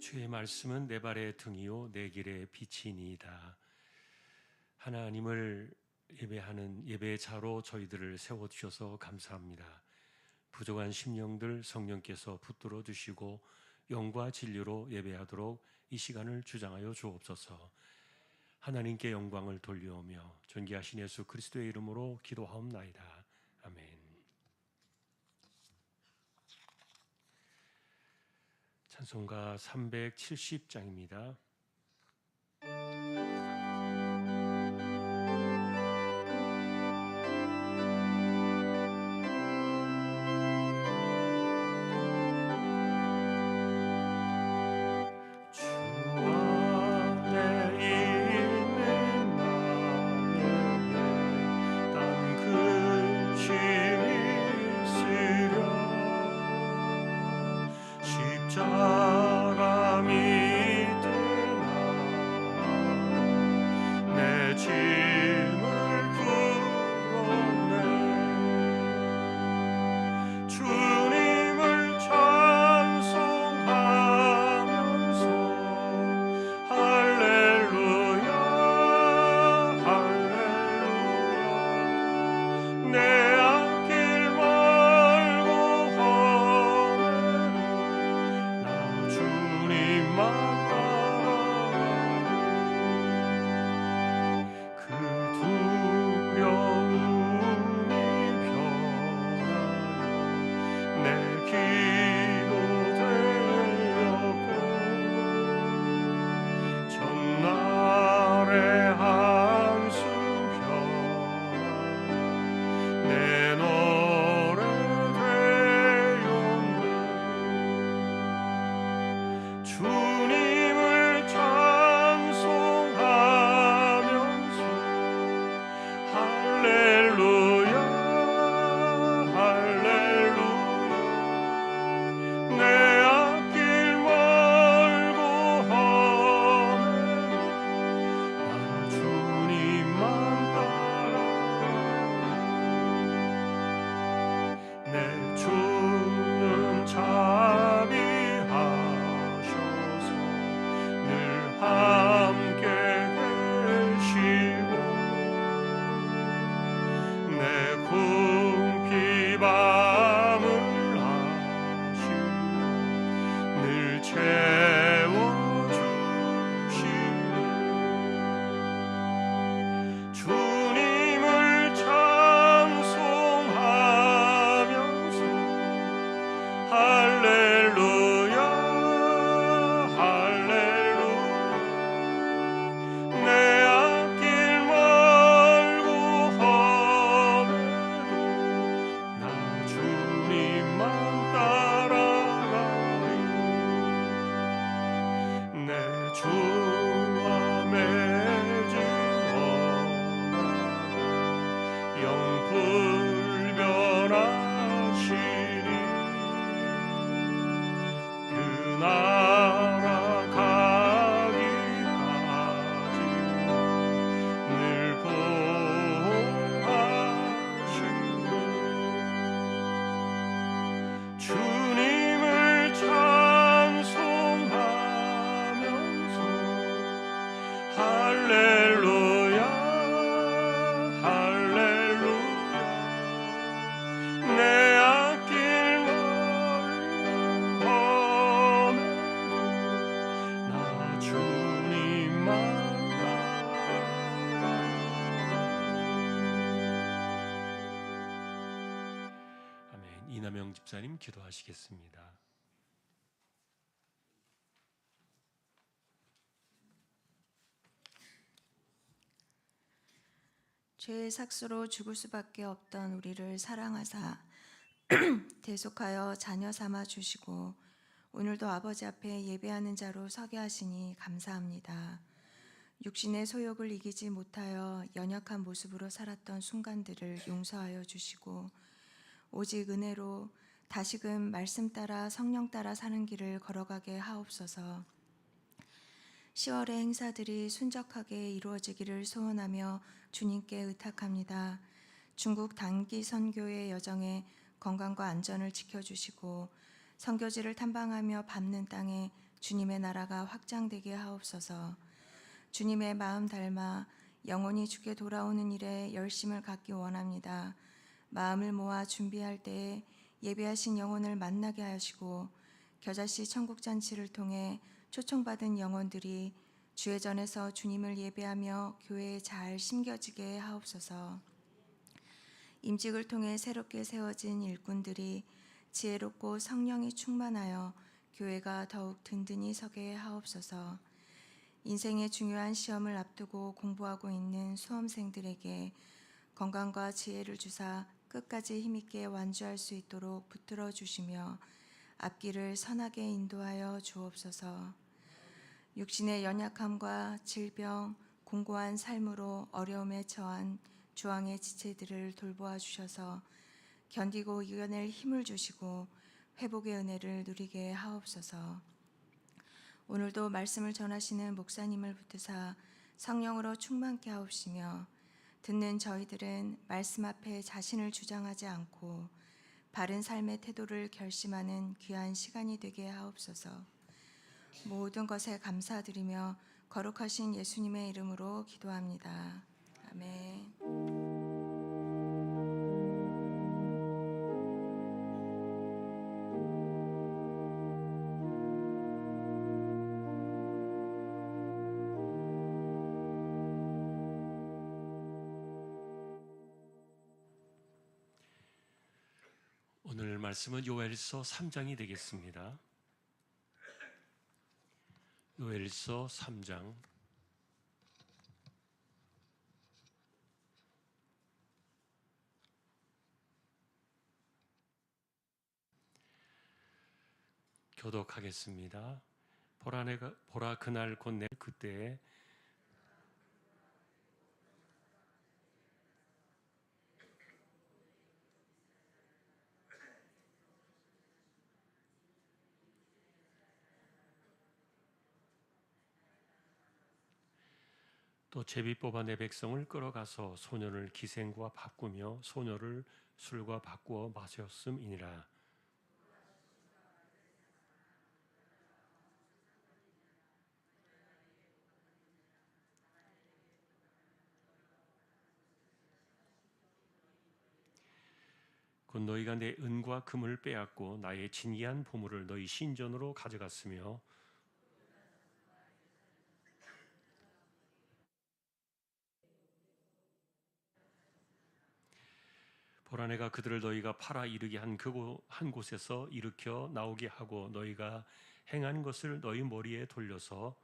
주의 말씀은 내 발의 등이요 내 길의 빛이니이다. 하나님을 예배하는 예배의 자로 저희들을 세워주셔서 감사합니다. 부족한 심령들 성령께서 붙들어 주시고 영과 진리로 예배하도록 이 시간을 주장하여 주옵소서. 하나님께 영광을 돌려오며 존귀하신 예수 그리스도의 이름으로 기도하옵나이다. 아멘. 찬송가 370장입니다. 이남영 집사님 기도하시겠습니다. 죄의 삭수로 죽을 수밖에 없던 우리를 사랑하사 대속하여 자녀 삼아 주시고 오늘도 아버지 앞에 예배하는 자로 서게 하시니 감사합니다. 육신의 소욕을 이기지 못하여 연약한 모습으로 살았던 순간들을 용서하여 주시고 오직 은혜로 다시금 말씀 따라 성령 따라 사는 길을 걸어가게 하옵소서. 10월의 행사들이 순적하게 이루어지기를 소원하며 주님께 의탁합니다. 중국 단기 선교의 여정에 건강과 안전을 지켜주시고 선교지를 탐방하며 밟는 땅에 주님의 나라가 확장되게 하옵소서. 주님의 마음 닮아 영원히 주께 돌아오는 일에 열심을 갖기 원합니다. 마음을 모아 준비할 때에 예배하신 영혼을 만나게 하시고 겨자씨 천국잔치를 통해 초청받은 영혼들이 주의 전에서 주님을 예배하며 교회에 잘 심겨지게 하옵소서. 임직을 통해 새롭게 세워진 일꾼들이 지혜롭고 성령이 충만하여 교회가 더욱 든든히 서게 하옵소서. 인생의 중요한 시험을 앞두고 공부하고 있는 수험생들에게 건강과 지혜를 주사 끝까지 힘있게 완주할 수 있도록 붙들어 주시며 앞길을 선하게 인도하여 주옵소서. 육신의 연약함과 질병, 공고한 삶으로 어려움에 처한 주왕의 지체들을 돌보아 주셔서 견디고 이겨낼 힘을 주시고 회복의 은혜를 누리게 하옵소서. 오늘도 말씀을 전하시는 목사님을 붙드사 성령으로 충만케 하옵시며 듣는 저희들은 말씀 앞에 자신을 주장하지 않고 바른 삶의 태도를 결심하는 귀한 시간이 되게 하옵소서. 모든 것에 감사드리며 거룩하신 예수님의 이름으로 기도합니다. 아멘. 오늘 말씀은 요엘서 3장이 되겠습니다. 요엘서 3장 교독하겠습니다. 보라 그날 곧 내 그때에 또 제비 뽑아 내 백성을 끌어가서 소년을 기생과 바꾸며 소녀를 술과 바꾸어 마셨음이니라. 곧 너희가 내 은과 금을 빼앗고 나의 진귀한 보물을 너희 신전으로 가져갔으며 보라 내가 그들을 너희가 팔아 이르게 한 곳에서 일으켜 나오게 하고 너희가 행한 것을 너희 머리에 돌려서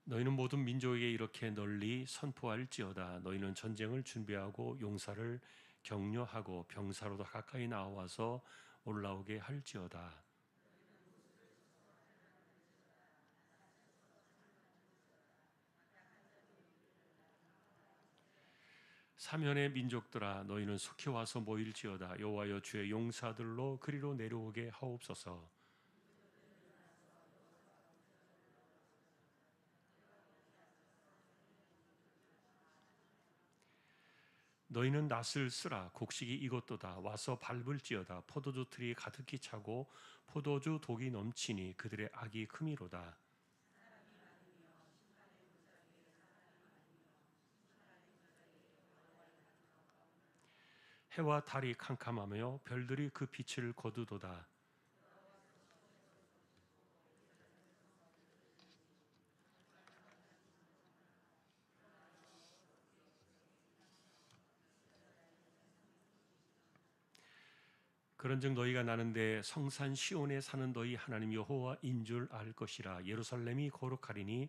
너희는 모든 민족에게 이렇게 널리 선포할지어다. 너희는 전쟁을 준비하고 용사를 격려하고 병사로도 가까이 나와서 올라오게 할지어다. 사면의 민족들아 너희는 속히 와서 모일지어다. 여호와여 주의 용사들로 그리로 내려오게 하옵소서. 너희는 낫을 쓰라. 곡식이 익었도다. 와서 밟을지어다. 포도주 틀이 가득히 차고 포도주 독이 넘치니 그들의 악이 크미로다. 해와 달이 캄캄하며 별들이 그 빛을 거두도다. 그런즉 너희가 나는데 성산 시온에 사는 너희 하나님 여호와인 줄 알 것이라. 예루살렘이 거룩하리니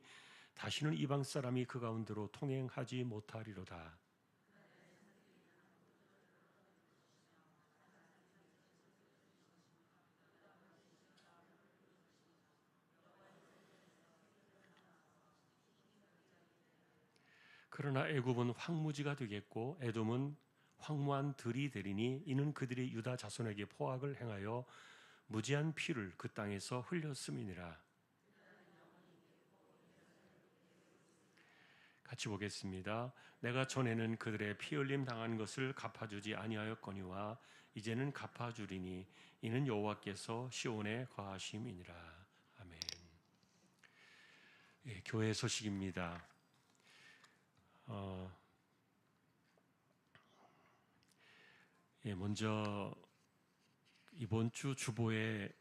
다시는 이방 사람이 그 가운데로 통행하지 못하리로다. 그러나 애굽은 황무지가 되겠고 에돔은 황무한 들이 되리니 이는 그들이 유다 자손에게 포악을 행하여 무지한 피를 그 땅에서 흘렸음이니라. 같이 보겠습니다. 내가 전에는 그들의 피 흘림 당한 것을 갚아주지 아니하였거니와 이제는 갚아주리니 이는 여호와께서 시온에 거하심이니라. 아멘. 예, 교회 소식입니다. 먼저 이번 주 주보에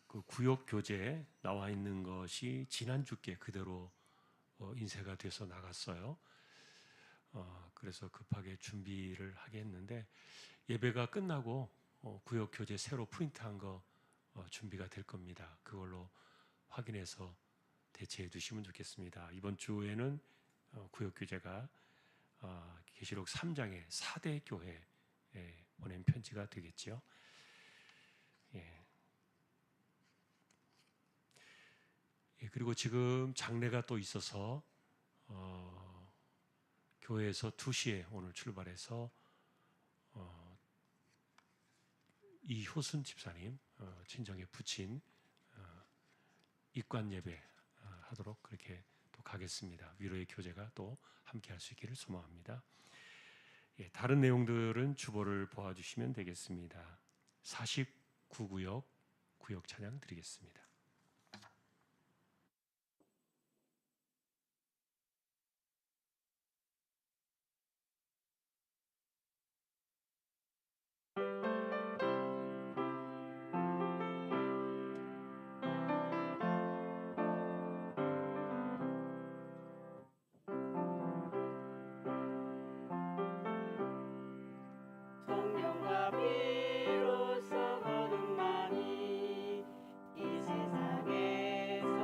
그 구역 교재 나와 있는 것이 지난 주께 그대로 인쇄가 돼서 나갔어요. 그래서 급하게 준비를 하겠는데 예배가 끝나고 구역 교재 새로 프린트한 거 준비가 될 겁니다. 그걸로 확인해서 대체해 주시면 좋겠습니다. 이번 주에는 구역 교재가 계시록 3장의 4대 교회에 보낸 편지가 되겠죠. 그리고 지금 장례가 또 있어서 교회에서 2시에 오늘 출발해서 이효순 집사님 친정에 부친 입관 예배 하도록 그렇게 또 가겠습니다. 위로의 교제가 또 함께 할 수 있기를 소망합니다. 다른 내용들은 주보를 보아주시면 되겠습니다. 49구역 구역 찬양 드리겠습니다. 성령과 피로써 거듭나니 이 세상에서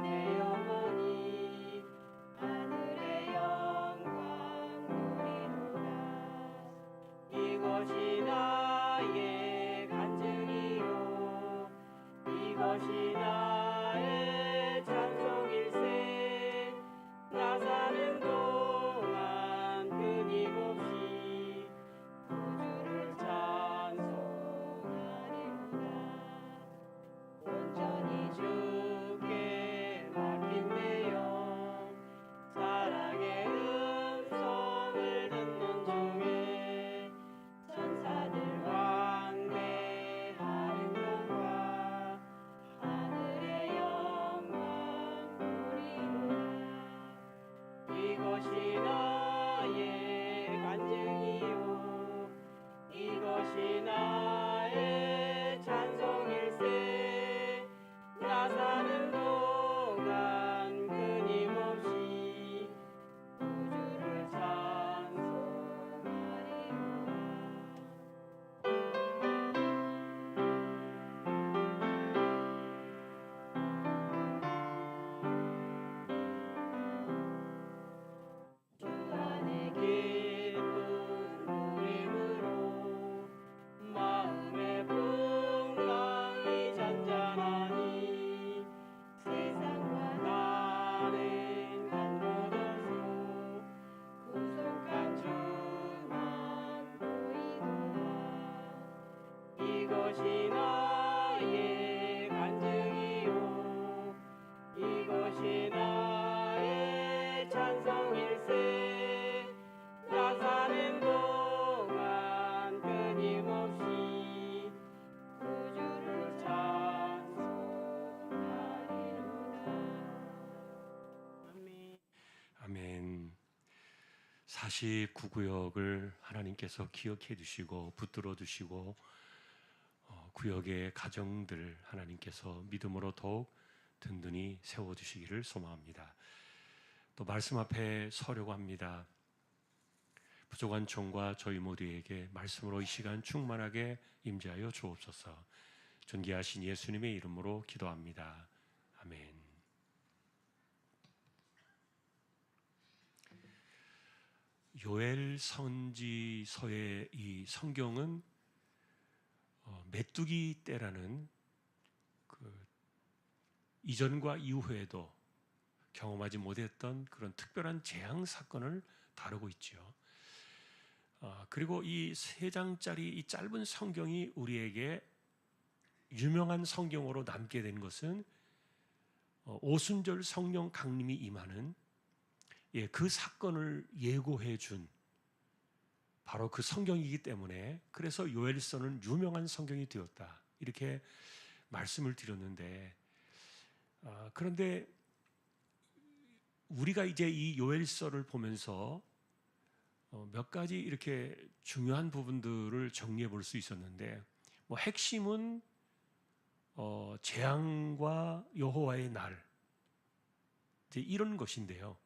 내 영혼이 하늘의 영광 누리노라. 이것이 나의 간증이요 이것이 나의 찬송일세. 나 사는 동안 끊임없이 구주를 찬송하리로다. 온전히 주께 맡긴 내 영 사랑의 음성을 듣는 중에 천사들 왕래하는 영광 하늘의 영광 누리로다. 이것이 나의 간증이요 이것이 나의 찬송일세. 나 사는 동안 끊임없이 구주를 찬송하리로다. 주 안에 기쁜 누림으로 마음의 풍랑이 잔잔하니 세상과 나는 간 곳 없소. 구속한 주만 보이도다. 이것이 나의 간증이요 이것이 나의 찬송일세. 나 사는 동안 끊임없이 구주를 찬송하리로다. 아멘. 아멘. 49구역을 하나님께서 기억해 주시고 붙들어 주시고 구역의 가정들 하나님께서 믿음으로 더욱 든든히 세워주시기를 소망합니다. 또 말씀 앞에 서려고 합니다. 부족한 종과 저희 모두에게 말씀으로 이 시간 충만하게 임재하여 주옵소서. 존귀하신 예수님의 이름으로 기도합니다. 아멘. 요엘 선지서의 이 성경은 메뚜기 때라는 그 이전과 이후에도 경험하지 못했던 그런 특별한 재앙 사건을 다루고 있죠. 그리고 이 3장짜리 이 짧은 성경이 우리에게 유명한 성경으로 남게 된 것은 오순절 성령 강림이 임하는 그 사건을 예고해 준 바로 그 성경이기 때문에 그래서 요엘서는 유명한 성경이 되었다. 이렇게 말씀을 드렸는데 그런데 우리가 이제 이 요엘서를 보면서 몇 가지 이렇게 중요한 부분들을 정리해 볼 수 있었는데 뭐 핵심은 재앙과 여호와의 날 이제 이런 것인데요.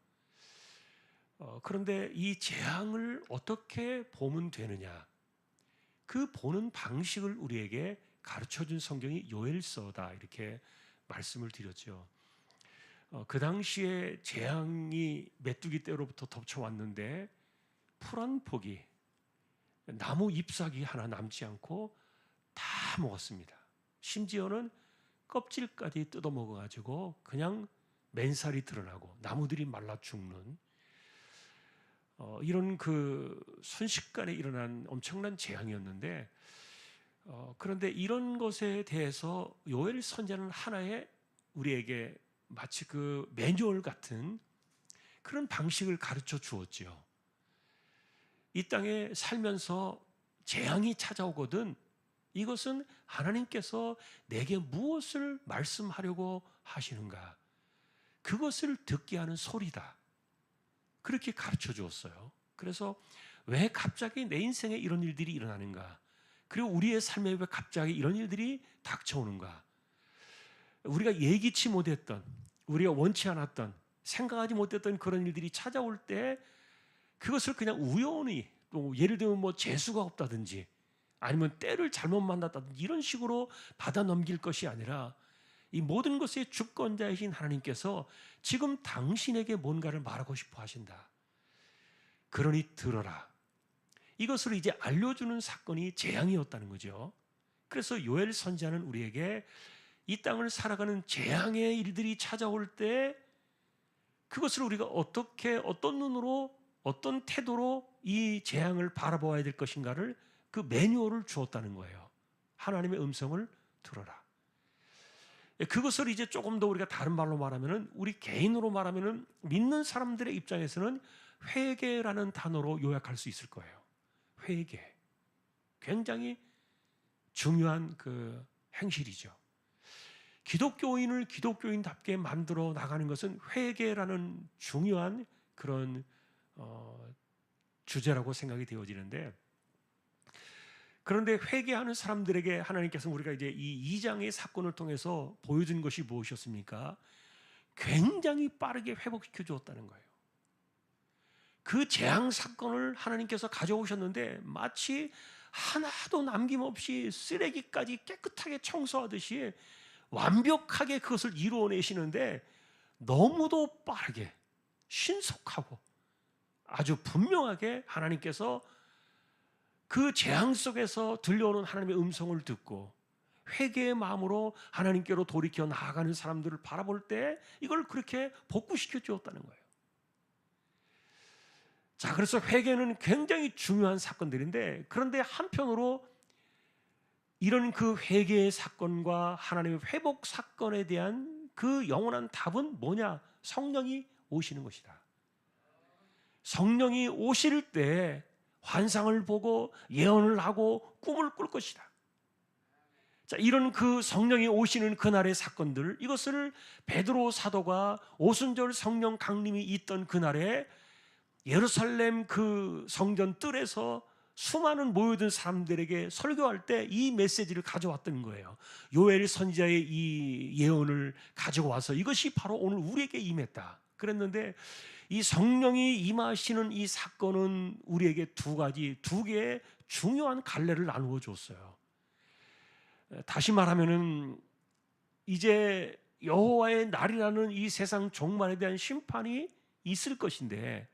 그런데 이 재앙을 어떻게 보면 되느냐? 그 보는 방식을 우리에게 가르쳐준 성경이 요엘서다 이렇게 말씀을 드렸죠. 그 당시에 재앙이 메뚜기 떼로부터 덮쳐왔는데 풀 한 폭이 나무 잎사귀 하나 남지 않고 다 먹었습니다. 심지어는 껍질까지 뜯어 먹어가지고 그냥 맨살이 드러나고 나무들이 말라 죽는 이런 그 순식간에 일어난 엄청난 재앙이었는데 그런데 이런 것에 대해서 요엘 선지자는 하나의 우리에게 마치 그 매뉴얼 같은 그런 방식을 가르쳐 주었지요. 이 땅에 살면서 재앙이 찾아오거든 이것은 하나님께서 내게 무엇을 말씀하려고 하시는가 그것을 듣게 하는 소리다. 그렇게 가르쳐 주었어요. 그래서 왜 갑자기 내 인생에 이런 일들이 일어나는가? 그리고 우리의 삶에 왜 갑자기 이런 일들이 닥쳐오는가? 우리가 예기치 못했던, 우리가 원치 않았던, 생각하지 못했던 그런 일들이 찾아올 때 그것을 그냥 우연히 또 예를 들면 뭐 재수가 없다든지 아니면 때를 잘못 만났다든지 이런 식으로 받아 넘길 것이 아니라 이 모든 것의 주권자이신 하나님께서 지금 당신에게 뭔가를 말하고 싶어 하신다. 그러니 들어라. 이것을 이제 알려주는 사건이 재앙이었다는 거죠. 그래서 요엘 선지자는 우리에게 이 땅을 살아가는 재앙의 일들이 찾아올 때 그것을 우리가 어떻게 어떤 눈으로 어떤 태도로 이 재앙을 바라보아야 될 것인가를 그 매뉴얼을 주었다는 거예요. 하나님의 음성을 들어라. 그것을 이제 조금 더 우리가 다른 말로 말하면은 우리 개인으로 말하면은 믿는 사람들의 입장에서는 회개라는 단어로 요약할 수 있을 거예요. 회개. 굉장히 중요한 그 행실이죠. 기독교인을 기독교인답게 만들어 나가는 것은 회개라는 중요한 그런 주제라고 생각이 되어지는데 그런데 회개하는 사람들에게 하나님께서 우리가 이제 이 2장의 사건을 통해서 보여준 것이 무엇이었습니까? 굉장히 빠르게 회복시켜 주었다는 거예요. 그 재앙 사건을 하나님께서 가져오셨는데 마치 하나도 남김없이 쓰레기까지 깨끗하게 청소하듯이 완벽하게 그것을 이루어내시는데 너무도 빠르게 신속하고 아주 분명하게 하나님께서 그 재앙 속에서 들려오는 하나님의 음성을 듣고 회개의 마음으로 하나님께로 돌이켜 나아가는 사람들을 바라볼 때 이걸 그렇게 복구시켜 주었다는 거예요. 자, 그래서 회개는 굉장히 중요한 사건들인데 그런데 한편으로 이런 그 회개의 사건과 하나님의 회복 사건에 대한 그 영원한 답은 뭐냐? 성령이 오시는 것이다. 성령이 오실 때 환상을 보고 예언을 하고 꿈을 꿀 것이다. 자, 이런 그 성령이 오시는 그날의 사건들 이것을 베드로 사도가 오순절 성령 강림이 있던 그날에 예루살렘 그 성전 뜰에서 수많은 모여든 사람들에게 설교할 때 이 메시지를 가져왔던 거예요. 요엘 선지자의 이 예언을 가지고 와서 이것이 바로 오늘 우리에게 임했다. 그랬는데 이 성령이 임하시는 이 사건은 우리에게 두 개의 중요한 갈래를 나누어 줬어요. 다시 말하면은 이제 여호와의 날이라는 이 세상 종말에 대한 심판이 있을 것인데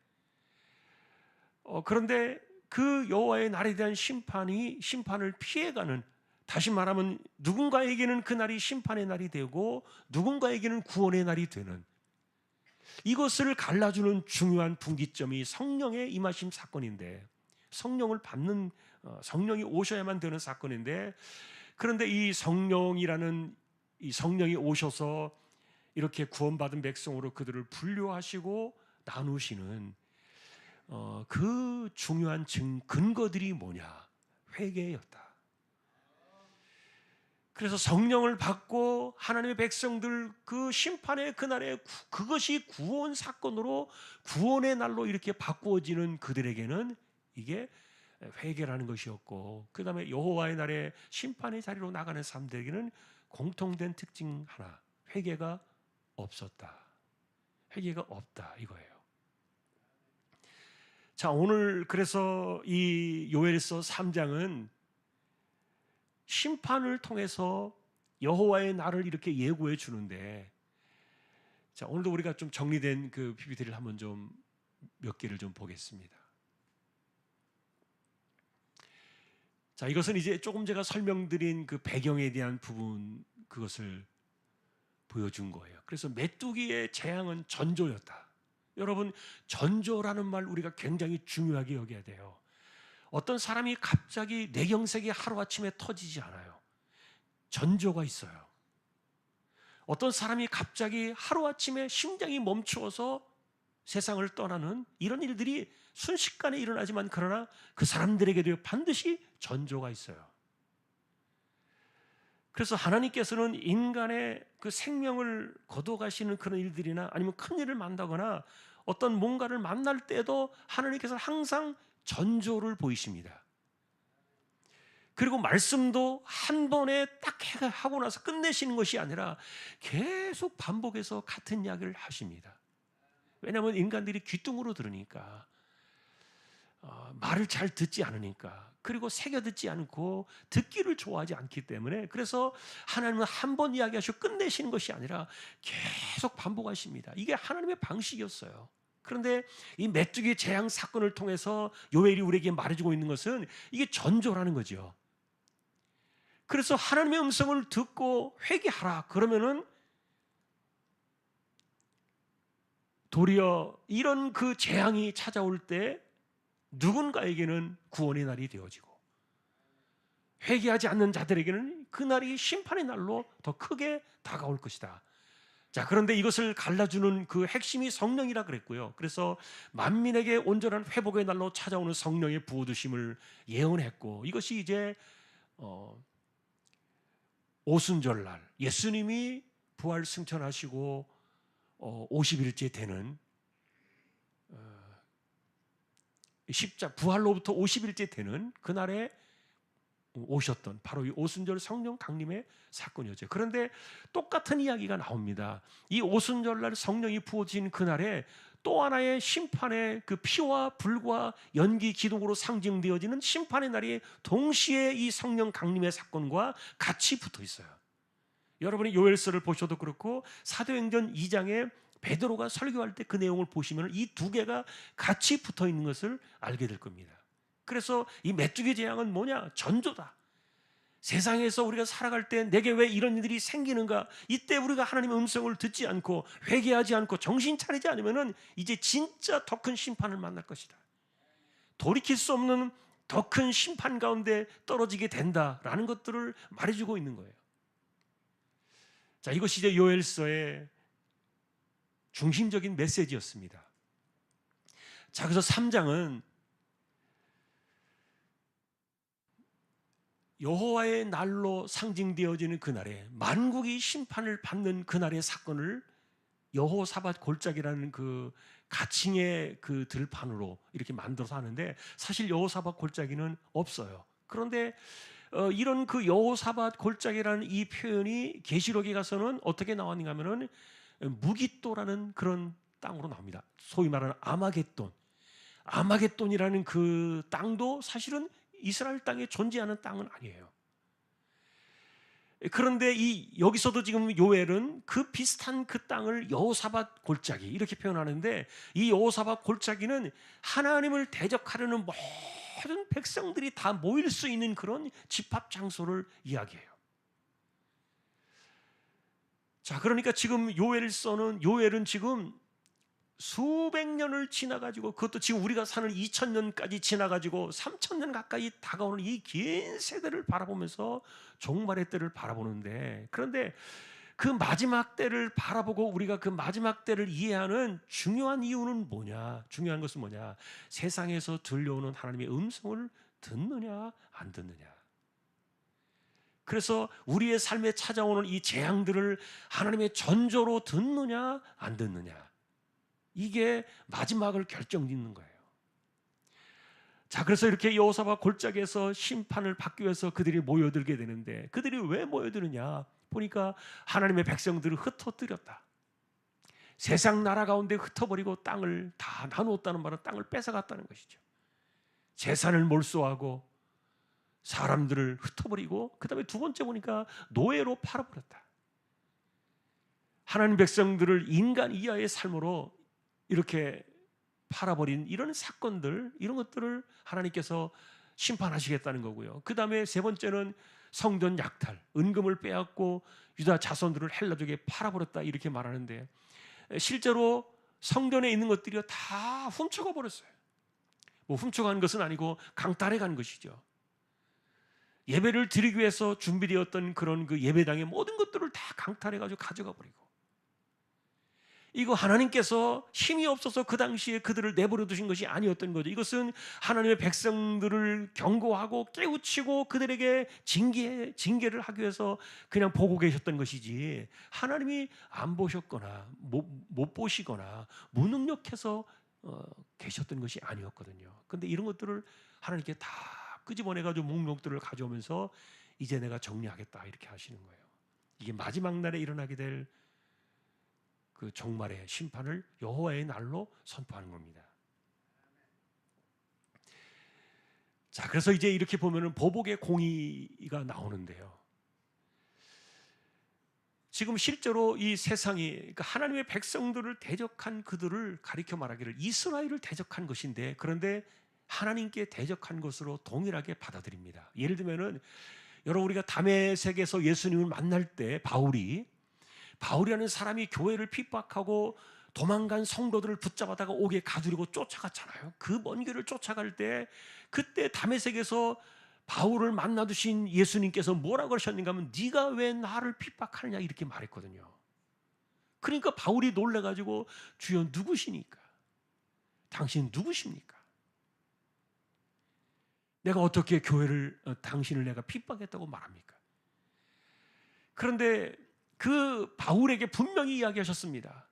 그런데 그 여호와의 날에 대한 심판을 피해가는 다시 말하면 누군가에게는 그날이 심판의 날이 되고 누군가에게는 구원의 날이 되는 이것을 갈라주는 중요한 분기점이 성령의 임하심 사건인데 성령을 받는 성령이 오셔야만 되는 사건인데 그런데 이 성령이라는 이 성령이 오셔서 이렇게 구원받은 백성으로 그들을 분류하시고 나누시는 그 중요한 근거들이 뭐냐? 회개였다. 그래서 성령을 받고 하나님의 백성들 그 심판의 그날에 그것이 구원 사건으로 구원의 날로 이렇게 바꾸어지는 그들에게는 이게 회개라는 것이었고, 그 다음에 여호와의 날에 심판의 자리로 나가는 사람들에게는 공통된 특징 하나, 회개가 없었다. 회개가 없다 이거예요. 자, 오늘 그래서 이 요엘서 3장은 심판을 통해서 여호와의 날을 이렇게 예고해 주는데, 자, 오늘도 우리가 좀 정리된 그 PPT를 한번 좀 몇 개를 좀 보겠습니다. 자, 이것은 이제 조금 제가 설명드린 그 배경에 대한 부분, 그것을 보여준 거예요. 그래서 메뚜기의 재앙은 전조였다. 여러분, 전조라는 말 우리가 굉장히 중요하게 여겨야 돼요. 어떤 사람이 갑자기 뇌경색이 하루아침에 터지지 않아요. 전조가 있어요. 어떤 사람이 갑자기 하루아침에 심장이 멈추어서 세상을 떠나는 이런 일들이 순식간에 일어나지만, 그러나 그 사람들에게도 반드시 전조가 있어요. 그래서 하나님께서는 인간의 그 생명을 거둬가시는 그런 일들이나 아니면 큰 일을 만나거나 어떤 뭔가를 만날 때도 하나님께서는 항상 전조를 보이십니다. 그리고 말씀도 한 번에 딱 하고 나서 끝내시는 것이 아니라 계속 반복해서 같은 이야기를 하십니다. 왜냐하면 인간들이 귀뚱으로 들으니까, 말을 잘 듣지 않으니까, 그리고 새겨 듣지 않고 듣기를 좋아하지 않기 때문에, 그래서 하나님은 한 번 이야기하시고 끝내시는 것이 아니라 계속 반복하십니다. 이게 하나님의 방식이었어요. 그런데 이 메뚜기 재앙 사건을 통해서 요엘이 우리에게 말해주고 있는 것은 이게 전조라는 거죠. 그래서 하나님의 음성을 듣고 회개하라 그러면은 도리어 이런 그 재앙이 찾아올 때 누군가에게는 구원의 날이 되어지고, 회개하지 않는 자들에게는 그 날이 심판의 날로 더 크게 다가올 것이다. 자, 그런데 이것을 갈라주는 그 핵심이 성령이라 그랬고요. 그래서 만민에게 온전한 회복의 날로 찾아오는 성령의 부어주심을 예언했고, 이것이 이제 오순절날 예수님이 부활 승천하시고 50일째 되는 부활로부터 50일째 되는 그날에 오셨던 바로 이 오순절 성령 강림의 사건이었죠. 그런데 똑같은 이야기가 나옵니다. 이 오순절날 성령이 부어진 그날에 또 하나의 심판의 그 피와 불과 연기 기둥으로 상징되어지는 심판의 날이 동시에 이 성령 강림의 사건과 같이 붙어 있어요. 여러분이 요엘서를 보셔도 그렇고 사도행전 2장에 베드로가 설교할 때 그 내용을 보시면 이 두 개가 같이 붙어 있는 것을 알게 될 겁니다. 그래서 이 메뚜기 재앙은 뭐냐? 전조다. 세상에서 우리가 살아갈 때 내게 왜 이런 일들이 생기는가? 이때 우리가 하나님의 음성을 듣지 않고 회개하지 않고 정신 차리지 않으면 이제 진짜 더 큰 심판을 만날 것이다. 돌이킬 수 없는 더 큰 심판 가운데 떨어지게 된다라는 것들을 말해주고 있는 거예요. 자, 이것이 이제 요엘서의 중심적인 메시지였습니다. 자, 그래서 3장은 여호와의 날로 상징되어지는 그날에 만국이 심판을 받는 그날의 사건을 여호사밧 골짜기라는 그 가칭의 그 들판으로 이렇게 만들어서 하는데, 사실 여호사밧 골짜기는 없어요. 그런데 이런 그 여호사밧 골짜기라는 이 표현이 계시록에 가서는 어떻게 나왔는가 하면은 무깃도라는 그런 땅으로 나옵니다. 소위 말하는 아마겟돈이라는 그 땅도 사실은 이스라엘 땅에 존재하는 땅은 아니에요. 그런데 여기서도 지금 요엘은 그 비슷한 그 땅을 여호사밧 골짜기 이렇게 표현하는데, 이 여호사밧 골짜기는 하나님을 대적하려는 모든 백성들이 다 모일 수 있는 그런 집합 장소를 이야기해요. 자, 그러니까 지금 요엘은 지금 수백 년을 지나가지고, 그것도 지금 우리가 사는 2000년까지 지나가지고 3000년 가까이 다가오는 이 긴 세대를 바라보면서 종말의 때를 바라보는데, 그런데 그 마지막 때를 바라보고 우리가 그 마지막 때를 이해하는 중요한 이유는 뭐냐? 중요한 것은 뭐냐? 세상에서 들려오는 하나님의 음성을 듣느냐 안 듣느냐. 그래서 우리의 삶에 찾아오는 이 재앙들을 하나님의 전조로 듣느냐 안 듣느냐. 이게 마지막을 결정짓는 거예요. 자, 그래서 이렇게 여호사밧 골짜기에서 심판을 받기 위해서 그들이 모여들게 되는데, 그들이 왜 모여드느냐 보니까 하나님의 백성들을 흩어뜨렸다. 세상 나라 가운데 흩어버리고 땅을 다 나누었다는 말은 땅을 뺏어갔다는 것이죠. 재산을 몰수하고 사람들을 흩어버리고, 그 다음에 두 번째 보니까 노예로 팔아버렸다. 하나님 백성들을 인간 이하의 삶으로 이렇게 팔아버린 이런 사건들, 이런 것들을 하나님께서 심판하시겠다는 거고요. 그 다음에 세 번째는 성전 약탈, 은금을 빼앗고 유다 자손들을 헬라족에 팔아버렸다 이렇게 말하는데, 실제로 성전에 있는 것들이 다 훔쳐가 버렸어요. 뭐 훔쳐간 것은 아니고 강탈해 간 것이죠. 예배를 드리기 위해서 준비되었던 그런 그 예배당의 모든 것들을 다 강탈해 가지고 가져가 버리고, 이거 하나님께서 힘이 없어서 그 당시에 그들을 내버려 두신 것이 아니었던 거죠. 이것은 하나님의 백성들을 경고하고 깨우치고 그들에게 징계를 하기 위해서 그냥 보고 계셨던 것이지, 하나님이 안 보셨거나 못 보시거나 무능력해서 계셨던 것이 아니었거든요. 그런데 이런 것들을 하나님께 다 끄집어내가지고 목록들을 가져오면서 이제 내가 정리하겠다 이렇게 하시는 거예요. 이게 마지막 날에 일어나게 될 그 종말의 심판을 여호와의 날로 선포하는 겁니다. 자, 그래서 이제 이렇게 보면은 보복의 공의가 나오는데요. 지금 실제로 이 세상이, 그러니까 하나님의 백성들을 대적한 그들을 가리켜 말하기를 이스라엘을 대적한 것인데, 그런데 하나님께 대적한 것으로 동일하게 받아들입니다. 예를 들면은 여러분, 우리가 다메섹에서 예수님을 만날 때 바울이라는 사람이 교회를 핍박하고 도망간 성도들을 붙잡아다가 옥에 가두리고 쫓아갔잖아요. 그 먼 길을 쫓아갈 때, 그때 다메섹에서 바울을 만나두신 예수님께서 뭐라고 그러셨는가 하면, 네가 왜 나를 핍박하느냐 이렇게 말했거든요. 그러니까 바울이 놀라가지고 주여 누구시니까? 당신 누구십니까? 내가 어떻게 교회를, 당신을 내가 핍박했다고 말합니까? 그런데 그 바울에게 분명히 이야기하셨습니다.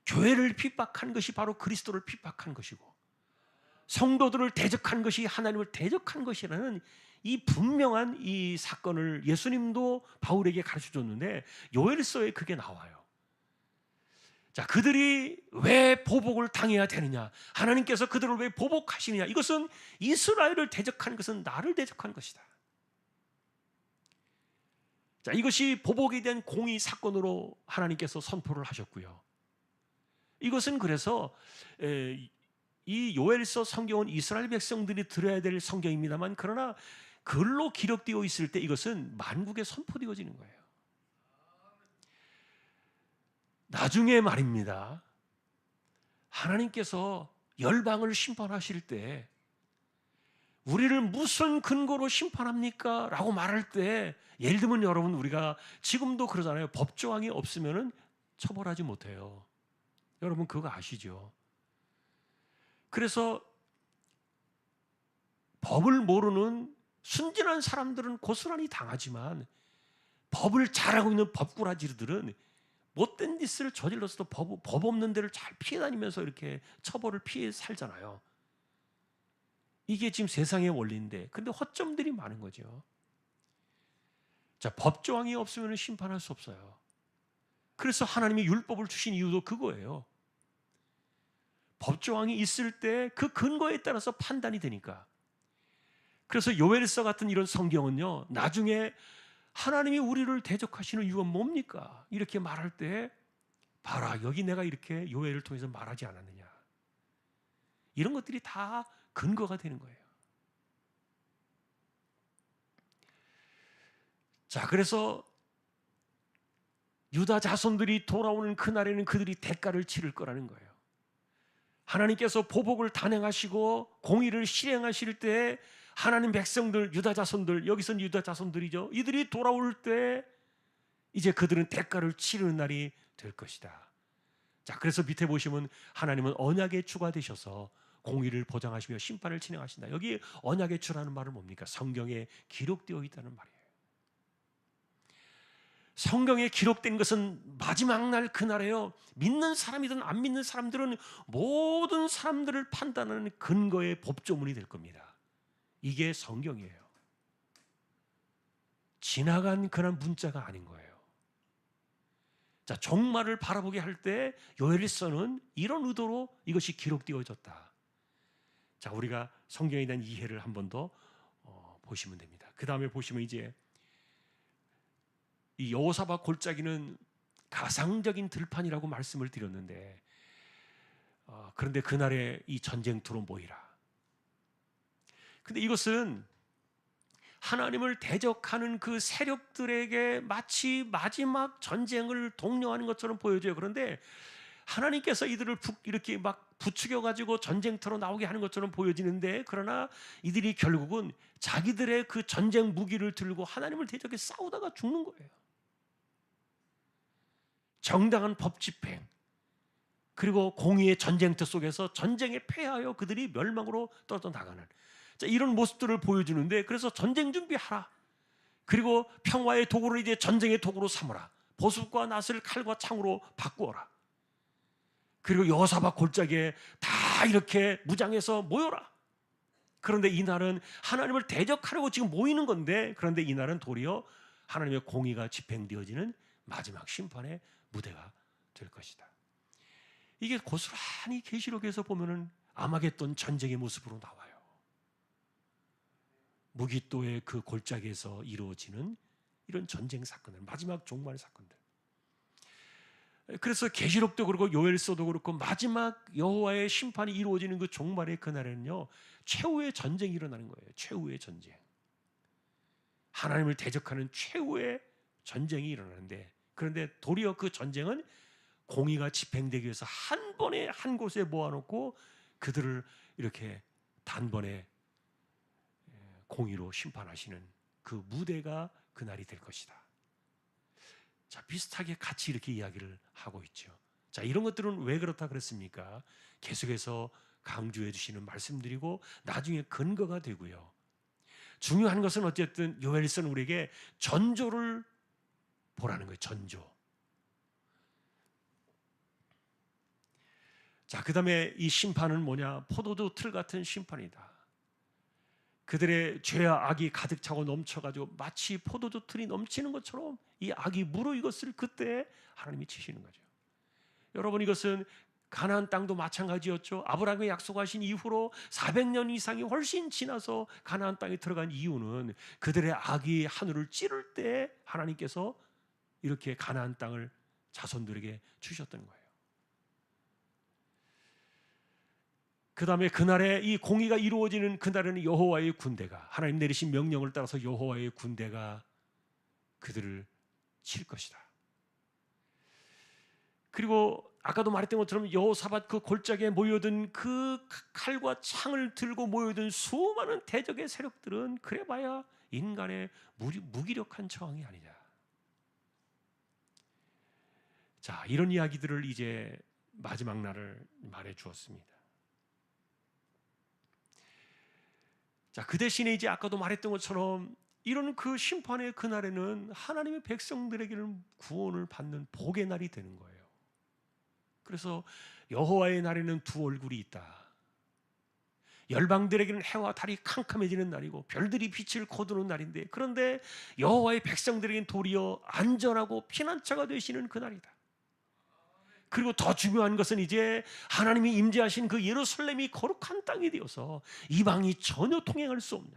교회를 핍박한 것이 바로 그리스도를 핍박한 것이고, 성도들을 대적한 것이 하나님을 대적한 것이라는 이 분명한 이 사건을 예수님도 바울에게 가르쳐줬는데, 요엘서에 그게 나와요. 자, 그들이 왜 보복을 당해야 되느냐, 하나님께서 그들을 왜 보복하시느냐, 이것은 이스라엘을 대적한 것은 나를 대적한 것이다. 자, 이것이 보복에 대한 공의 사건으로 하나님께서 선포를 하셨고요. 이것은 그래서 이 요엘서 성경은 이스라엘 백성들이 들어야 될 성경입니다만, 그러나 글로 기록되어 있을 때 이것은 만국에 선포되어지는 거예요. 나중에 말입니다, 하나님께서 열방을 심판하실 때 우리를 무슨 근거로 심판합니까? 라고 말할 때, 예를 들면 여러분, 우리가 지금도 그러잖아요. 법조항이 없으면 처벌하지 못해요. 여러분 그거 아시죠? 그래서 법을 모르는 순진한 사람들은 고스란히 당하지만, 법을 잘 알고 있는 법꾸라지들은 못된 짓을 저질러서도 법 없는 데를 잘 피해 다니면서 이렇게 처벌을 피해 살잖아요. 이게 지금 세상의 원리인데, 근데 허점들이 많은 거죠. 자, 법조항이 없으면 심판할 수 없어요. 그래서 하나님이 율법을 주신 이유도 그거예요. 법조항이 있을 때 그 근거에 따라서 판단이 되니까. 그래서 요엘서 같은 이런 성경은요, 나중에 하나님이 우리를 대적하시는 이유가 뭡니까? 이렇게 말할 때, 봐라, 여기 내가 이렇게 요엘을 통해서 말하지 않았느냐. 이런 것들이 다 근거가 되는 거예요. 자, 그래서 유다 자손들이 돌아오는 그날에는 그들이 대가를 치를 거라는 거예요. 하나님께서 보복을 단행하시고 공의를 실행하실 때 하나님 백성들, 유다 자손들, 여기서는 유다 자손들이죠. 이들이 돌아올 때 이제 그들은 대가를 치르는 날이 될 것이다. 자, 그래서 밑에 보시면 하나님은 언약의 주가 되셔서 공의를 보장하시며 심판을 진행하신다. 여기 언약의 주라는 말은 뭡니까? 성경에 기록되어 있다는 말이에요. 성경에 기록된 것은 마지막 날 그날에요. 믿는 사람이든 안 믿는 사람들은 모든 사람들을 판단하는 근거의 법조문이 될 겁니다. 이게 성경이에요. 지나간 그런 문자가 아닌 거예요. 자, 종말을 바라보게 할 때 요엘서는 이런 의도로 이것이 기록되어졌다. 자, 우리가 성경에 대한 이해를 한 번 더 보시면 됩니다. 그 다음에 보시면 이제 이 여호사밧 골짜기는 가상적인 들판이라고 말씀을 드렸는데, 그런데 그날에 이 전쟁터로 모이라. 근데 이것은 하나님을 대적하는 그 세력들에게 마치 마지막 전쟁을 독려하는 것처럼 보여져요. 그런데 하나님께서 이들을 이렇게 막 부추겨 가지고 전쟁터로 나오게 하는 것처럼 보여지는데, 그러나 이들이 결국은 자기들의 그 전쟁 무기를 들고 하나님을 대적해 싸우다가 죽는 거예요. 정당한 법 집행, 그리고 공의의 전쟁터 속에서 전쟁에 패하여 그들이 멸망으로 떨어져 나가는, 자, 이런 모습들을 보여주는데, 그래서 전쟁 준비하라. 그리고 평화의 도구를 이제 전쟁의 도구로 삼으라. 보습과 낫을 칼과 창으로 바꾸어라. 그리고 여호사밧 골짜기에 다 이렇게 무장해서 모여라. 그런데 이날은 하나님을 대적하려고 지금 모이는 건데, 그런데 이날은 도리어 하나님의 공의가 집행되어지는 마지막 심판의 무대가 될 것이다. 이게 고스란히 계시록에서 보면은 아마겟돈 전쟁의 모습으로 나와요. 무기또의 그 골짜기에서 이루어지는 이런 전쟁 사건들, 마지막 종말 사건들. 그래서 계시록도 그렇고 요엘서도 그렇고 마지막 여호와의 심판이 이루어지는 그 종말의 그날에는요, 최후의 전쟁이 일어나는 거예요. 최후의 전쟁. 하나님을 대적하는 최후의 전쟁이 일어나는데, 그런데 도리어 그 전쟁은 공의가 집행되기 위해서 한 번에 한 곳에 모아놓고 그들을 이렇게 단번에 공의로 심판하시는 그 무대가 그날이 될 것이다. 자, 비슷하게 같이 이렇게 이야기를 하고 있죠. 자, 이런 것들은 왜 그렇다 그랬습니까? 계속해서 강조해 주시는 말씀드리고 나중에 근거가 되고요. 중요한 것은 어쨌든 요엘서는 우리에게 전조를 보라는 거예요. 전조. 자, 그 다음에 이 심판은 뭐냐? 포도주 틀 같은 심판이다. 그들의 죄와 악이 가득 차고 넘쳐가지고 마치 포도주 틀이 넘치는 것처럼 이 악이 무르익었을 그때 하나님이 치시는 거죠. 여러분, 이것은 가나안 땅도 마찬가지였죠. 아브라함이 약속하신 이후로 400년 이상이 훨씬 지나서 가나안 땅에 들어간 이유는 그들의 악이 하늘을 찌를 때 하나님께서 이렇게 가나안 땅을 자손들에게 주셨던 거예요. 그 다음에 그날에 이 공의가 이루어지는 그날에는 여호와의 군대가, 하나님 내리신 명령을 따라서 여호와의 군대가 그들을 칠 것이다. 그리고 아까도 말했던 것처럼 여호사밧 그 골짜기에 모여든 그 칼과 창을 들고 모여든 수많은 대적의 세력들은 그래봐야 인간의 무기력한 저항이 아니냐. 자, 이런 이야기들을 이제 마지막 날을 말해 주었습니다. 자, 그 대신에 이제 아까도 말했던 것처럼 이런 그 심판의 그날에는 하나님의 백성들에게는 구원을 받는 복의 날이 되는 거예요. 그래서 여호와의 날에는 두 얼굴이 있다. 열방들에게는 해와 달이 캄캄해지는 날이고 별들이 빛을 거두는 날인데, 그런데 여호와의 백성들에게는 도리어 안전하고 피난처가 되시는 그날이다. 그리고 더 중요한 것은 이제 하나님이 임재하신 그 예루살렘이 거룩한 땅이 되어서 이방이 전혀 통행할 수 없는,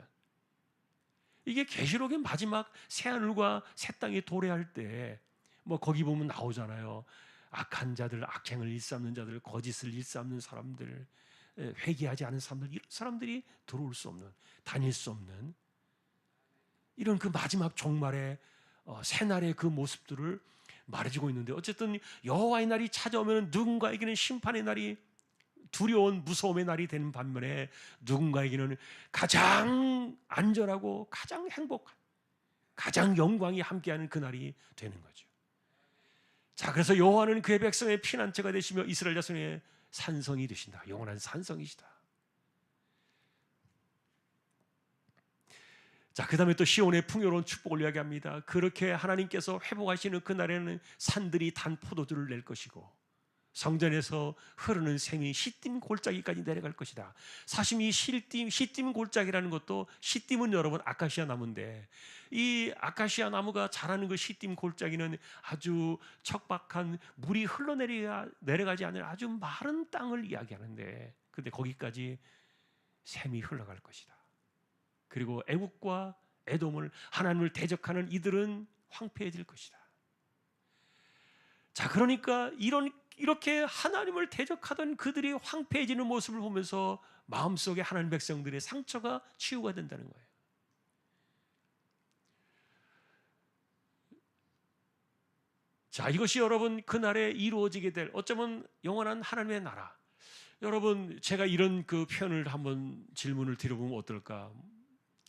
이게 계시록의 마지막 새 하늘과 새 땅에 도래할 때 뭐 거기 보면 나오잖아요. 악한 자들, 악행을 일삼는 자들, 거짓을 일삼는 사람들, 회개하지 않은 사람들, 이런 사람들이 들어올 수 없는, 다닐 수 없는 이런 그 마지막 종말의 새날의 그 모습들을 말해주고 있는데, 어쨌든 여호와의 날이 찾아오면 누군가에게는 심판의 날이 두려운 무서움의 날이 되는 반면에 누군가에게는 가장 안전하고 가장 행복한, 가장 영광이 함께하는 그 날이 되는 거죠. 자, 그래서 여호와는 그의 백성의 피난처가 되시며 이스라엘 자손의 산성이 되신다. 영원한 산성이시다. 자, 그 다음에 또 시온의 풍요로운 축복을 이야기합니다. 그렇게 하나님께서 회복하시는 그날에는 산들이 단 포도주를 낼 것이고 성전에서 흐르는 샘이 시딤 골짜기까지 내려갈 것이다. 사실 이 시딤 골짜기라는 것도, 시딤은 여러분 아카시아 나무인데, 이 아카시아 나무가 자라는 그 시딤 골짜기는 아주 척박한 물이 내려가지 않는 아주 마른 땅을 이야기하는데, 근데 거기까지 샘이 흘러갈 것이다. 그리고 애국과 에돔을, 하나님을 대적하는 이들은 황폐해질 것이다. 자, 그러니까 이렇게 하나님을 대적하던 그들이 황폐해지는 모습을 보면서 마음속에 하나님 백성들의 상처가 치유가 된다는 거예요. 자, 이것이 여러분 그날에 이루어지게 될, 어쩌면 영원한 하나님의 나라. 여러분, 제가 이런 그 표현을 한번 질문을 드려보면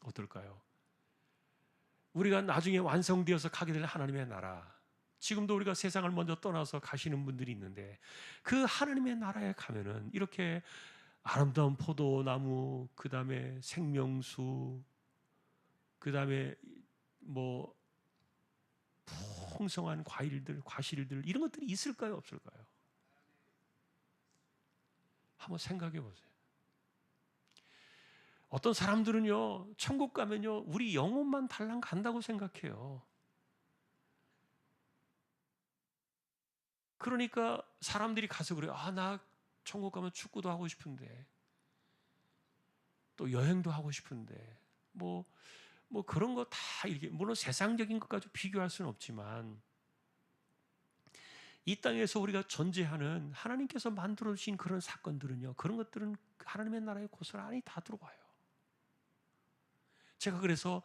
어떨까요? 우리가 나중에 완성되어서 가게 될 하나님의 나라, 지금도 우리가 세상을 먼저 떠나서 가시는 분들이 있는데, 그 하나님의 나라에 가면은 이렇게 아름다운 포도나무, 그 다음에 생명수, 그 다음에 뭐 풍성한 과실들, 이런 것들이 있을까요, 없을까요? 한번 생각해 보세요. 어떤 사람들은요, 천국 가면요, 우리 영혼만 달랑 간다고 생각해요. 그러니까 사람들이 가서 그래요. 아, 나 천국 가면 축구도 하고 싶은데, 또 여행도 하고 싶은데, 뭐 그런 거 다 이렇게, 물론 세상적인 것까지 비교할 수는 없지만, 이 땅에서 우리가 존재하는 하나님께서 만들어 주신 그런 사건들은요, 그런 것들은 하나님의 나라의 고스란히 다 들어와요. 제가 그래서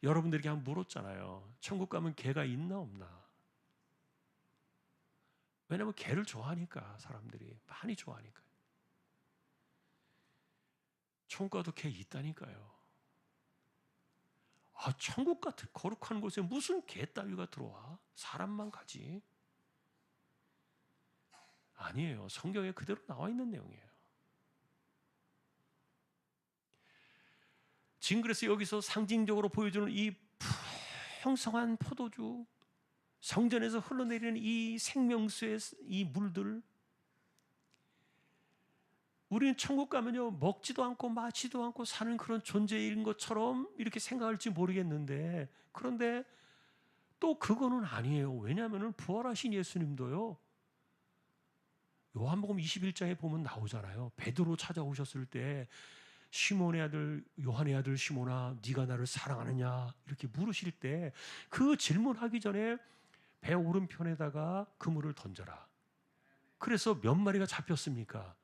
여러분들에게 한번 물었잖아요. 천국 가면 개가 있나 없나? 왜냐하면 개를 좋아하니까, 사람들이 많이 좋아하니까. 천국 가도 개 있다니까요. 아, 천국 같은 거룩한 곳에 무슨 개 따위가 들어와? 사람만 가지. 아니에요. 성경에 그대로 나와 있는 내용이에요. 지금 그래서 여기서 상징적으로 보여주는 이 풍성한 포도주, 성전에서 흘러내리는 이 생명수의 이 물들, 우리는 천국 가면요, 먹지도 않고 마시지도 않고 사는 그런 존재인 것처럼 이렇게 생각할지 모르겠는데, 그런데 또 그거는 아니에요. 왜냐하면 부활하신 예수님도요, 요한복음 21장에 보면 나오잖아요. 베드로 찾아오셨을 때 시몬의 아들, 요한의 아들 시몬아, 네가 나를 사랑하느냐 이렇게 물으실 때 그 질문하기 전에 배 오른편에다가 그물을 던져라. 그래서 몇 마리가 잡혔습니까?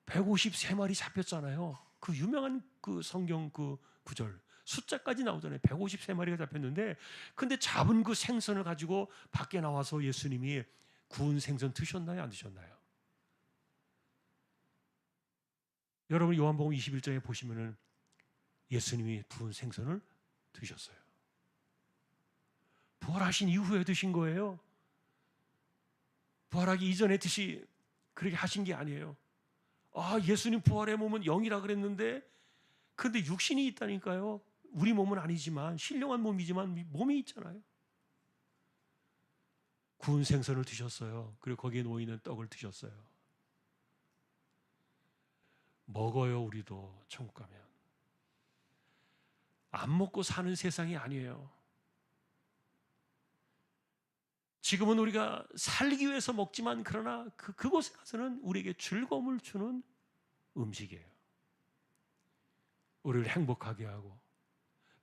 153마리 잡혔잖아요. 그 유명한 그 성경 그 구절, 숫자까지 나오잖아요. 153마리가 잡혔는데, 근데 잡은 그 생선을 가지고 밖에 나와서 예수님이 구운 생선 드셨나요, 안 드셨나요? 여러분 요한복음 21장에 보시면은 예수님이 구운 생선을 드셨어요. 부활하신 이후에 드신 거예요. 부활하기 이전에 그렇게 하신 게 아니에요. 아, 예수님 부활의 몸은 영이라 그랬는데, 근데 육신이 있다니까요. 우리 몸은 아니지만, 신령한 몸이지만 몸이 있잖아요. 구운 생선을 드셨어요. 그리고 거기에 놓이는 떡을 드셨어요. 먹어요. 우리도 천국 가면. 안 먹고 사는 세상이 아니에요. 지금은 우리가 살기 위해서 먹지만, 그러나 그곳에 가서는 우리에게 즐거움을 주는 음식이에요. 우리를 행복하게 하고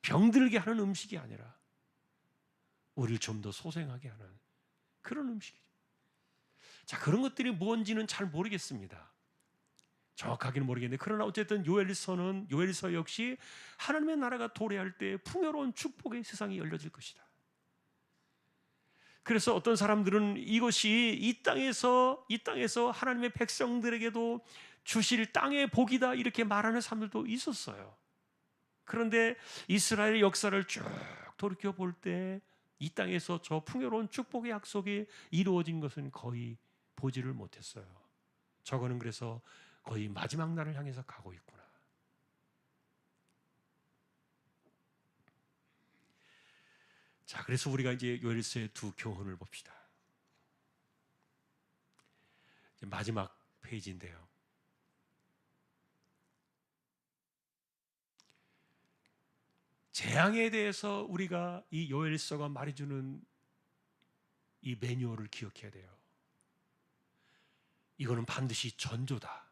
병들게 하는 음식이 아니라 우리를 좀 더 소생하게 하는 그런 음식이죠. 자, 그런 것들이 뭔지는 잘 모르겠습니다. 정확하게는 모르겠는데, 그러나 어쨌든 요엘서 역시 하나님의 나라가 도래할 때 풍요로운 축복의 세상이 열려질 것이다. 그래서 어떤 사람들은 이것이 이 땅에서 하나님의 백성들에게도 주실 땅의 복이다 이렇게 말하는 사람들도 있었어요. 그런데 이스라엘의 역사를 쭉 돌이켜 볼 때 이 땅에서 저 풍요로운 축복의 약속이 이루어진 것은 거의 보지를 못했어요. 저거는 그래서 거의 마지막 날을 향해서 가고 있구나. 자, 그래서 우리가 이제 요엘서의 두 교훈을 봅시다. 이제 마지막 페이지인데요. 재앙에 대해서 우리가 이 요엘서가 말해주는 이 매뉴얼을 기억해야 돼요. 이거는 반드시 전조다.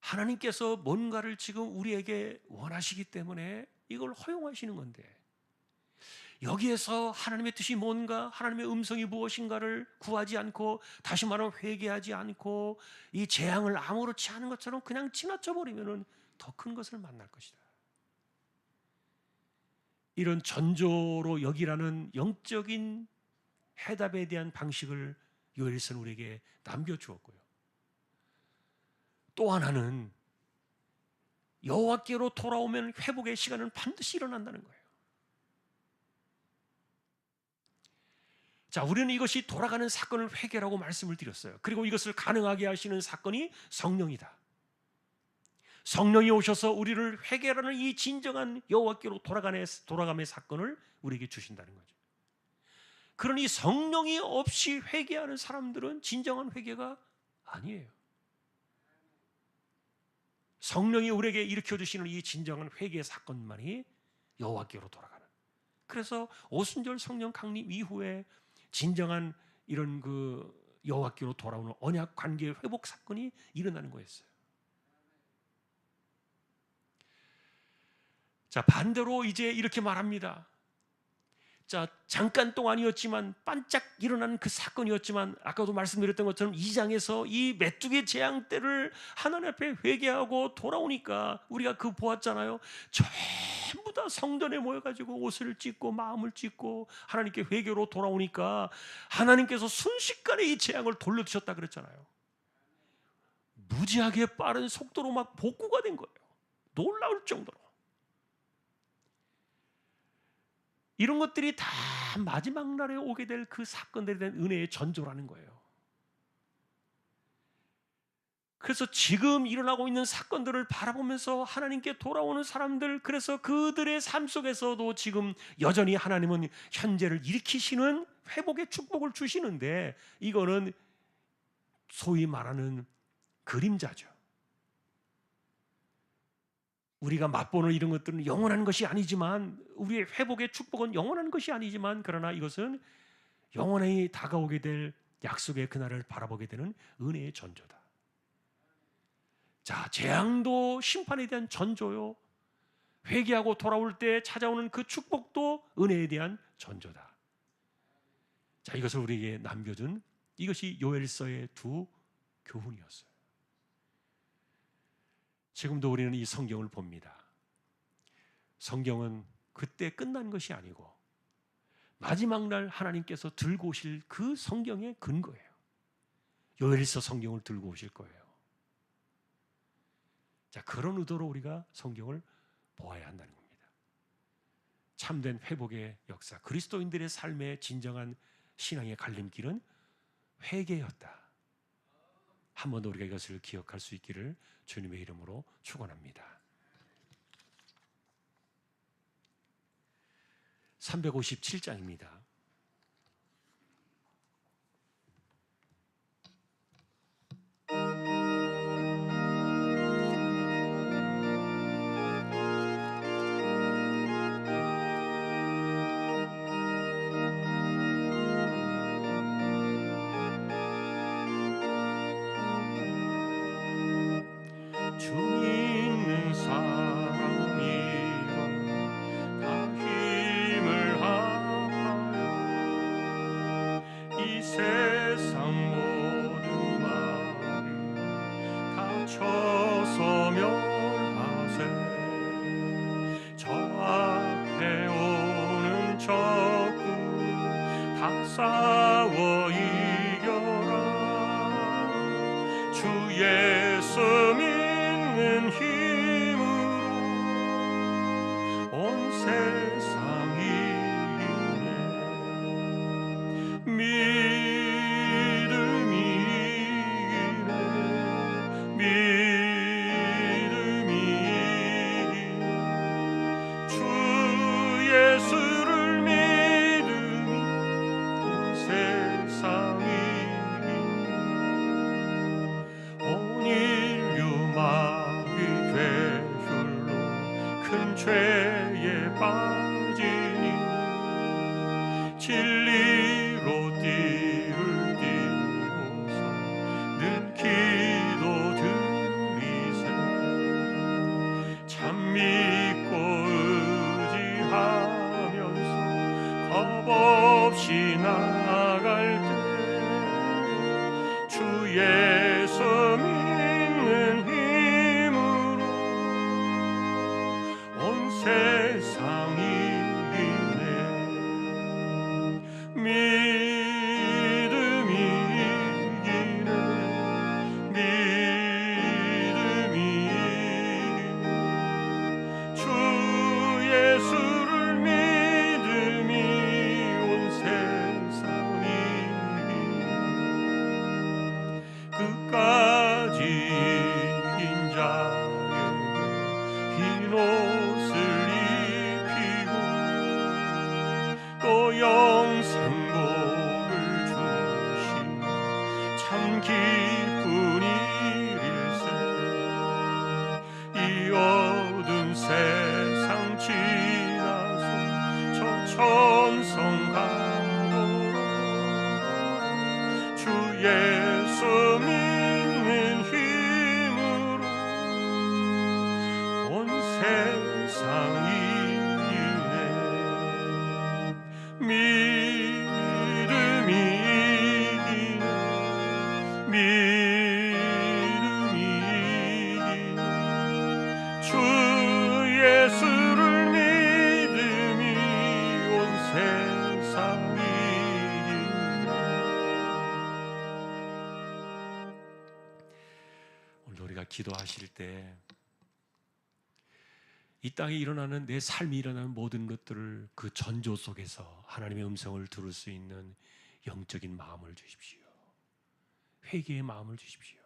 하나님께서 뭔가를 지금 우리에게 원하시기 때문에 이걸 허용하시는 건데, 여기에서 하나님의 뜻이 뭔가, 하나님의 음성이 무엇인가를 구하지 않고, 다시 말하면 회개하지 않고 이 재앙을 아무렇지 않은 것처럼 그냥 지나쳐 버리면 더 큰 것을 만날 것이다. 이런 전조로 여기라는 영적인 해답에 대한 방식을 요엘서는 우리에게 남겨주었고요. 또 하나는 여호와께로 돌아오면 회복의 시간은 반드시 일어난다는 거예요. 자, 우리는 이것이 돌아가는 사건을 회개라고 말씀을 드렸어요. 그리고 이것을 가능하게 하시는 사건이 성령이다. 성령이 오셔서 우리를 회개라는 이 진정한 여호와께로 돌아감의 사건을 우리에게 주신다는 거죠. 그러니 성령이 없이 회개하는 사람들은 진정한 회개가 아니에요. 성령이 우리에게 일으켜 주시는 이 진정한 회개의 사건만이 여호와께로 돌아가는. 그래서 오순절 성령 강림 이후에 진정한 이런 그 여호와께로 돌아오는 언약 관계의 회복 사건이 일어나는 거였어요. 자, 반대로 이제 이렇게 말합니다. 자, 잠깐 동안이었지만 반짝 일어난 그 사건이었지만, 아까도 말씀드렸던 것처럼 2장에서 이 메뚜기 재앙 때를 하나님 앞에 회개하고 돌아오니까 우리가 그 보았잖아요. 전부 다 성전에 모여가지고 옷을 찢고 마음을 찢고 하나님께 회개로 돌아오니까 하나님께서 순식간에 이 재앙을 돌려주셨다 그랬잖아요. 무지하게 빠른 속도로 막 복구가 된 거예요. 놀라울 정도로. 이런 것들이 다 마지막 날에 오게 될 그 사건들에 대한 은혜의 전조라는 거예요. 그래서 지금 일어나고 있는 사건들을 바라보면서 하나님께 돌아오는 사람들, 그래서 그들의 삶 속에서도 지금 여전히 하나님은 현재를 일으키시는 회복의 축복을 주시는데, 이거는 소위 말하는 그림자죠. 우리가 맛보는 이런 것들은 영원한 것이 아니지만, 우리의 회복의 축복은 영원한 것이 아니지만, 그러나 이것은 영원히 다가오게 될 약속의 그날을 바라보게 되는 은혜의 전조다. 자, 재앙도 심판에 대한 전조요, 회개하고 돌아올 때 찾아오는 그 축복도 은혜에 대한 전조다. 자, 이것을 우리에게 남겨준 이것이 요엘서의 두 교훈이었어요. 지금도 우리는 이 성경을 봅니다. 성경은 그때 끝난 것이 아니고 마지막 날 하나님께서 들고 오실 그 성경의 근거예요. 요엘서 성경을 들고 오실 거예요. 자, 그런 의도로 우리가 성경을 보아야 한다는 겁니다. 참된 회복의 역사, 그리스도인들의 삶의 진정한 신앙의 갈림길은 회개였다. 한 번 더 우리가 이것을 기억할 수 있기를 주님의 이름으로 축원합니다. 357장입니다. 주 있는 사람이여 다 힘을 합하여 이 세상 모든 말이 닥쳐서 멸하세. 저 앞에 오는 적군 다 싸워 이겨라. 주 예수 힘으로 온 세상이 죄에 빠지니 진리로 띠를 띠고서 늘 기도드리세 참 믿고 의지하면서 겁없이 나아갈 때 주 예수 믿는 힘으로 온 세상이 있네. 믿음이 이기네. 믿음이 이기네. 주 예수를 믿음이 온 세상이 끝까지 이긴 자에게 흰 옷을 입히고 또 영생복을 주시 참 기쁜 일일세. 이 어두운 세상 지나서 저 천성 강도로 주 예수 믿는 힘으로 온 세상이 이네. 믿음이 이기네. 믿음이 이기네. 주 예수를 믿음이 온 세상이 이기네. 오늘 우리가 기도하실 때 이 땅에 일어나는 내 삶이 일어나는 모든 것들을 그 전조 속에서 하나님의 음성을 들을 수 있는 영적인 마음을 주십시오. 회개의 마음을 주십시오.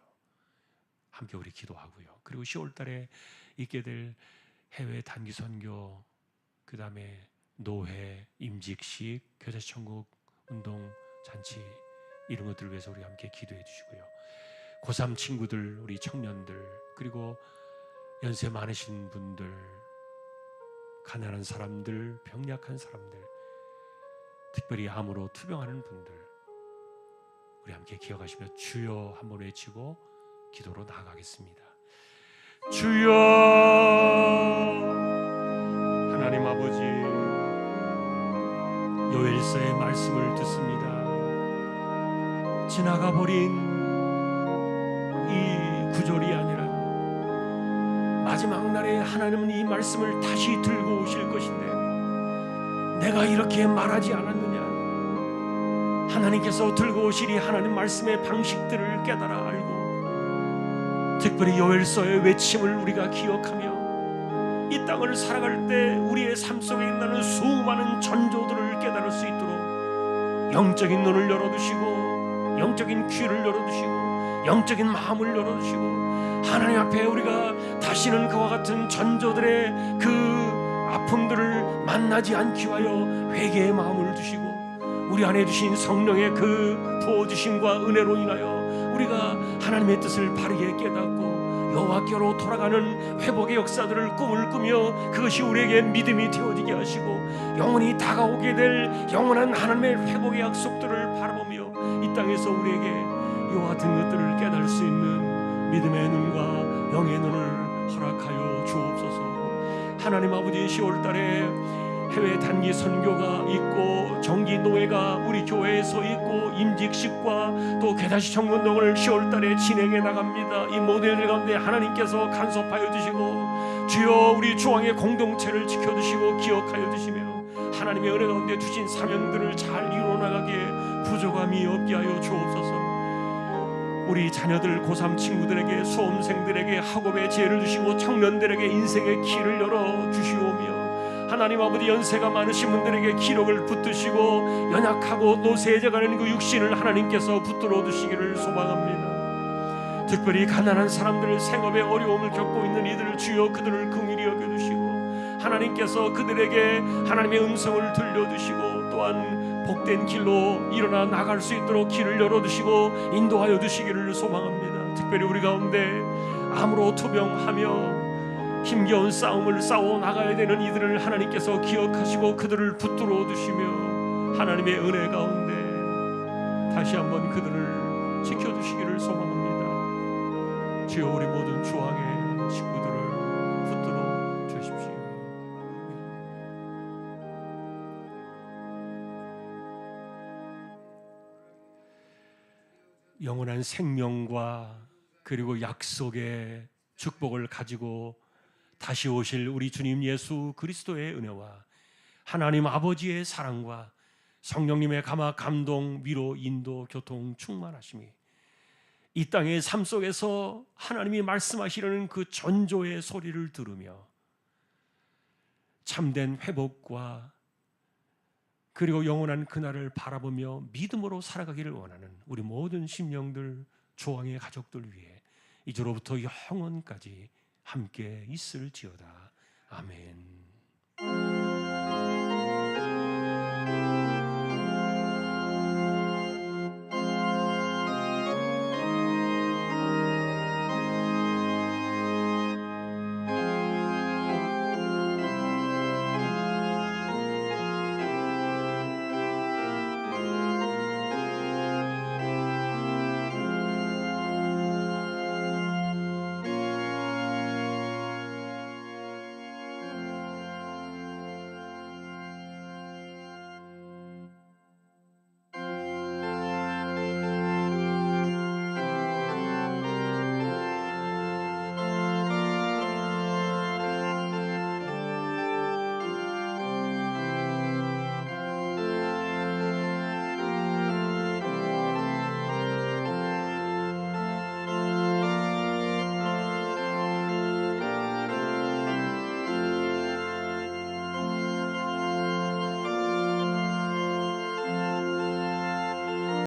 함께 우리 기도하고요. 그리고 10월 달에 있게 될 해외 단기 선교, 그 다음에 노회, 임직식, 교제천국 운동 잔치 이런 것들을 위해서 우리 함께 기도해 주시고요. 고3 친구들, 우리 청년들, 그리고 연세 많으신 분들, 가난한 사람들, 병약한 사람들, 특별히 암으로 투병하는 분들, 우리 함께 기억하시며 주여 한번 외치고 기도로 나아가겠습니다. 주여. 하나님 아버지, 요엘서의 말씀을 듣습니다. 지나가 버린 이 구절이 아니라 마지막 날에 하나님은 이 말씀을 다시 들고 오실 것인데 내가 이렇게 말하지 않았느냐. 하나님께서 들고 오시리 하나님 말씀의 방식들을 깨달아 알고, 특별히 요엘서의 외침을 우리가 기억하며 이 땅을 살아갈 때 우리의 삶 속에 있는 수많은 전조들을 깨달을 수 있도록 영적인 눈을 열어두시고, 영적인 귀를 열어두시고, 영적인 마음을 열어두시고, 하나님 앞에 우리가 다시는 그와 같은 전조들의 그 아픔들을 만나지 않기 위하여 회개의 마음을 주시고, 우리 안에 주신 성령의 그 부어주심과 은혜로 인하여 우리가 하나님의 뜻을 바르게 깨닫고 여호와께로 돌아가는 회복의 역사들을 꿈을 꾸며 그것이 우리에게 믿음이 되어지게 하시고, 영원히 다가오게 될 영원한 하나님의 회복의 약속들을 바라보며 이 땅에서 우리에게 이와 같은 것들을 깨달을 수 있는 믿음의 눈과 영의 눈을 허락하여 주옵소서. 하나님 아버지, 10월달에 해외 단기 선교가 있고 정기 노회가 우리 교회에서 있고 임직식과 또 개다시 청운동을 10월달에 진행해 나갑니다. 이 모든 일 가운데 하나님께서 간섭하여 주시고, 주여 우리 중앙의 공동체를 지켜주시고 기억하여 주시며 하나님의 은혜 가운데 주신 사명들을 잘 이루어나가기에 부족함이 없게 하여 주옵소서. 우리 자녀들, 고3 친구들에게, 수험생들에게 학업의 지혜를 주시고 청년들에게 인생의 길을 열어 주시오며, 하나님 아버지, 연세가 많으신 분들에게 기력을 붙드시고 연약하고 노쇠해져가는 그 육신을 하나님께서 붙들어 두시기를 소망합니다. 특별히 가난한 사람들, 생업에 어려움을 겪고 있는 이들, 주여 그들을 긍휼히 여겨주시고 하나님께서 그들에게 하나님의 음성을 들려주시고 또한 복된 길로 일어나 나갈 수 있도록 길을 열어주시고 인도하여 주시기를 소망합니다. 특별히 우리 가운데 암으로 투병하며 힘겨운 싸움을 싸워 나가야 되는 이들을 하나님께서 기억하시고 그들을 붙들어 두시며 하나님의 은혜 가운데 다시 한번 그들을 지켜주시기를 소망합니다. 주여, 우리 모든 주왕의 식구들을 붙들어 주십시오. 영원한 생명과 그리고 약속의 축복을 가지고 다시 오실 우리 주님 예수 그리스도의 은혜와 하나님 아버지의 사랑과 성령님의 감화, 감동, 위로, 인도, 교통, 충만하심이 이 땅의 삶 속에서 하나님이 말씀하시려는 그 전조의 소리를 들으며 참된 회복과 그리고 영원한 그날을 바라보며 믿음으로 살아가기를 원하는 우리 모든 심령들, 조항의 가족들 위해 이제로부터 영원까지 함께 있을지어다. 아멘.